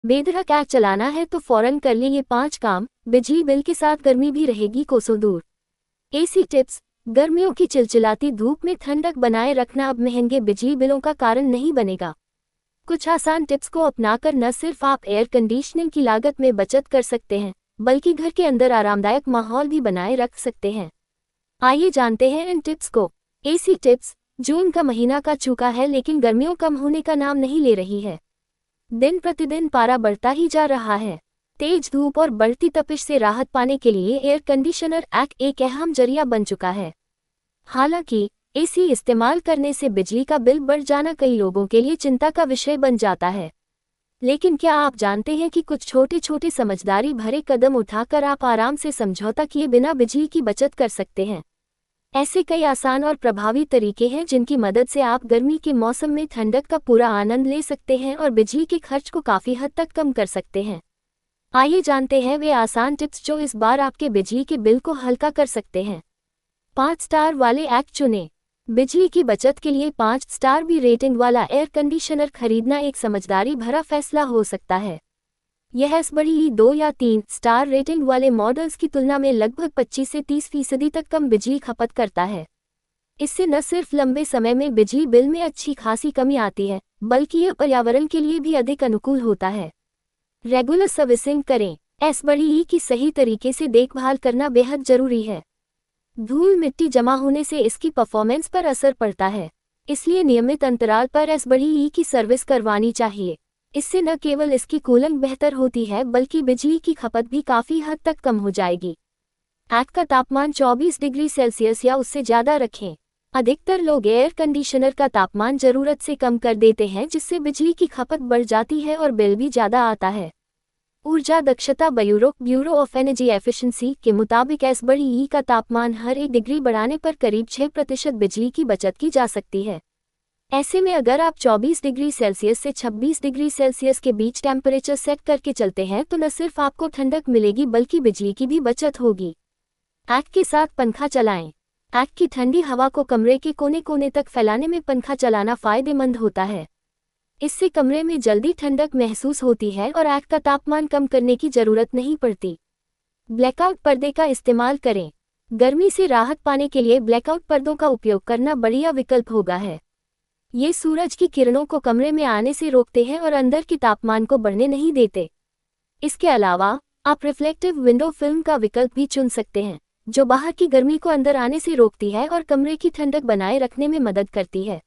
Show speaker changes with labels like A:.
A: बेधड़क ऐप चलाना है तो फौरन कर लें ये 5 काम, बिजली बिल के साथ गर्मी भी रहेगी कोसों दूर। AC tips. गर्मियों की चिलचिलाती धूप में ठंडक बनाए रखना अब महंगे बिजली बिलों का कारण नहीं बनेगा। कुछ आसान टिप्स को अपनाकर न सिर्फ आप एयर कंडीशनिंग की लागत में बचत कर सकते हैं, बल्कि घर के अंदर आरामदायक माहौल भी बनाए रख सकते हैं। आइए जानते हैं इन टिप्स को। AC tips. जून का महीना का चुका है लेकिन गर्मियों कम होने का नाम नहीं ले रही है। दिन प्रतिदिन पारा बढ़ता ही जा रहा है। तेज धूप और बढ़ती तपिश से राहत पाने के लिए एयर कंडीशनर एक अहम जरिया बन चुका है। हालांकि एसी इस्तेमाल करने से बिजली का बिल बढ़ जाना कई लोगों के लिए चिंता का विषय बन जाता है। लेकिन क्या आप जानते हैं कि कुछ छोटे छोटे समझदारी भरे कदम उठाकर आप आराम से समझौता किए बिना बिजली की बचत कर सकते हैं। ऐसे कई आसान और प्रभावी तरीके हैं जिनकी मदद से आप गर्मी के मौसम में ठंडक का पूरा आनंद ले सकते हैं और बिजली के खर्च को काफ़ी हद तक कम कर सकते हैं। आइए जानते हैं वे आसान टिप्स जो इस बार आपके बिजली के बिल को हल्का कर सकते हैं। 5 स्टार वाले ऐप चुनें। बिजली की बचत के लिए 5 स्टार भी रेटिंग वाला एयर कंडीशनर खरीदना एक समझदारी भरा फैसला हो सकता है। यह बड़ी 2 या 3 स्टार रेटिंग वाले मॉडल्स की तुलना में लगभग 25 से 30% तक कम बिजली खपत करता है। इससे न सिर्फ लंबे समय में बिजली बिल में अच्छी खासी कमी आती है, बल्कि यह पर्यावरण के लिए भी अधिक अनुकूल होता है। रेगुलर सर्विसिंग करें। बड़ी की सही तरीके से देखभाल करना बेहद जरूरी है। धूल मिट्टी जमा होने से इसकी परफॉर्मेंस पर असर पड़ता है, इसलिए नियमित अंतराल पर बड़ी की सर्विस करवानी चाहिए। इससे न केवल इसकी कूलिंग बेहतर होती है बल्कि बिजली की खपत भी काफ़ी हद तक कम हो जाएगी। ऐप का तापमान 24 डिग्री सेल्सियस या उससे ज़्यादा रखें। अधिकतर लोग एयर कंडीशनर का तापमान ज़रूरत से कम कर देते हैं जिससे बिजली की खपत बढ़ जाती है और बिल भी ज़्यादा आता है। ऊर्जा दक्षता ब्यूरो ऑफ एनर्जी एफिशिएंसी के मुताबिक बड़ी का तापमान हर 1 डिग्री बढ़ाने पर करीब 6% बिजली की बचत की जा सकती है। ऐसे में अगर आप 24 डिग्री सेल्सियस से 26 डिग्री सेल्सियस के बीच टेम्परेचर सेट करके चलते हैं तो न सिर्फ आपको ठंडक मिलेगी बल्कि बिजली की भी बचत होगी। ऐप के साथ पंखा चलाएं। ऐप की ठंडी हवा को कमरे के कोने कोने तक फैलाने में पंखा चलाना फ़ायदेमंद होता है। इससे कमरे में जल्दी ठंडक महसूस होती है और ऐप का तापमान कम करने की ज़रूरत नहीं पड़ती। ब्लैकआउट पर्दे का इस्तेमाल करें। गर्मी से राहत पाने के लिए ब्लैकआउट पर्दों का उपयोग करना बढ़िया विकल्प होगा है। ये सूरज की किरणों को कमरे में आने से रोकते हैं और अंदर के तापमान को बढ़ने नहीं देते। इसके अलावा आप रिफ्लेक्टिव विंडो फिल्म का विकल्प भी चुन सकते हैं, जो बाहर की गर्मी को अंदर आने से रोकती है और कमरे की ठंडक बनाए रखने में मदद करती है।